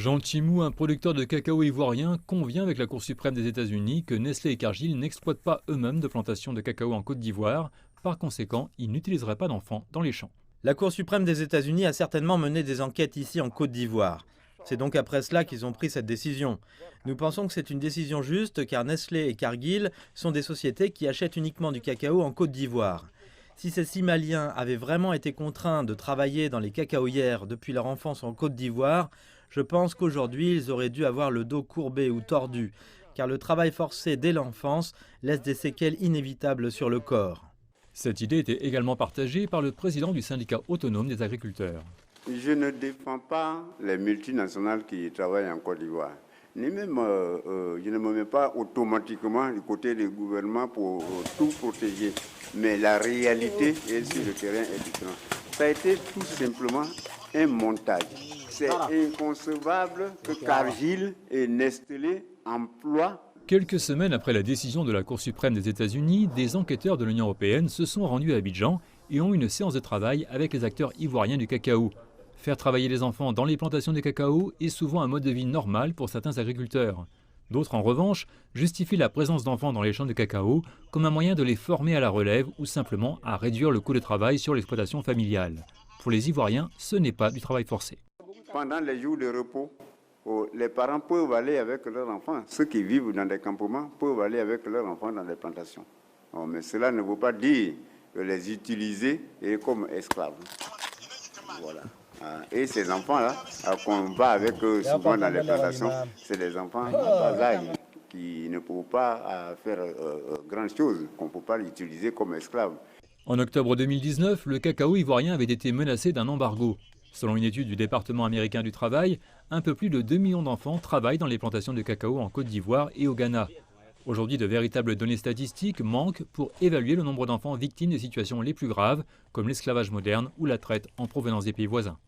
Jean Tchimou, un producteur de cacao ivoirien, convient avec la Cour suprême des États-Unis que Nestlé et Cargill n'exploitent pas eux-mêmes de plantations de cacao en Côte d'Ivoire. Par conséquent, ils n'utiliseraient pas d'enfants dans les champs. La Cour suprême des États-Unis a certainement mené des enquêtes ici en Côte d'Ivoire. C'est donc après cela qu'ils ont pris cette décision. Nous pensons que c'est une décision juste car Nestlé et Cargill sont des sociétés qui achètent uniquement du cacao en Côte d'Ivoire. Si ces 6 Maliens avaient vraiment été contraints de travailler dans les cacaoyères depuis leur enfance en Côte d'Ivoire, je pense qu'aujourd'hui ils auraient dû avoir le dos courbé ou tordu, car le travail forcé dès l'enfance laisse des séquelles inévitables sur le corps. Cette idée était également partagée par le président du syndicat autonome des agriculteurs. Je ne défends pas les multinationales qui travaillent en Côte d'Ivoire. Ni même, je ne me mets pas automatiquement du côté du gouvernement pour tout protéger. Mais la réalité sur le terrain est différente. Ça a été tout simplement un montage. C'est inconcevable que Cargill et Nestlé emploient. Quelques semaines après la décision de la Cour suprême des États-Unis, des enquêteurs de l'Union européenne se sont rendus à Abidjan et ont eu une séance de travail avec les acteurs ivoiriens du cacao. Faire travailler les enfants dans les plantations de cacao est souvent un mode de vie normal pour certains agriculteurs. D'autres, en revanche, justifient la présence d'enfants dans les champs de cacao comme un moyen de les former à la relève ou simplement à réduire le coût de travail sur l'exploitation familiale. Pour les Ivoiriens, ce n'est pas du travail forcé. Pendant les jours de repos, les parents peuvent aller avec leurs enfants. Ceux qui vivent dans des campements peuvent aller avec leurs enfants dans les plantations. Mais cela ne veut pas dire de les utiliser comme esclaves. Voilà. Et ces enfants-là, qu'on va avec eux souvent dans les plantations, c'est des enfants de bas âge qui ne peuvent pas faire grand chose, qu'on ne peut pas l'utiliser comme esclaves. En octobre 2019, le cacao ivoirien avait été menacé d'un embargo. Selon une étude du département américain du travail, un peu plus de 2 millions d'enfants travaillent dans les plantations de cacao en Côte d'Ivoire et au Ghana. Aujourd'hui, de véritables données statistiques manquent pour évaluer le nombre d'enfants victimes des situations les plus graves, comme l'esclavage moderne ou la traite en provenance des pays voisins.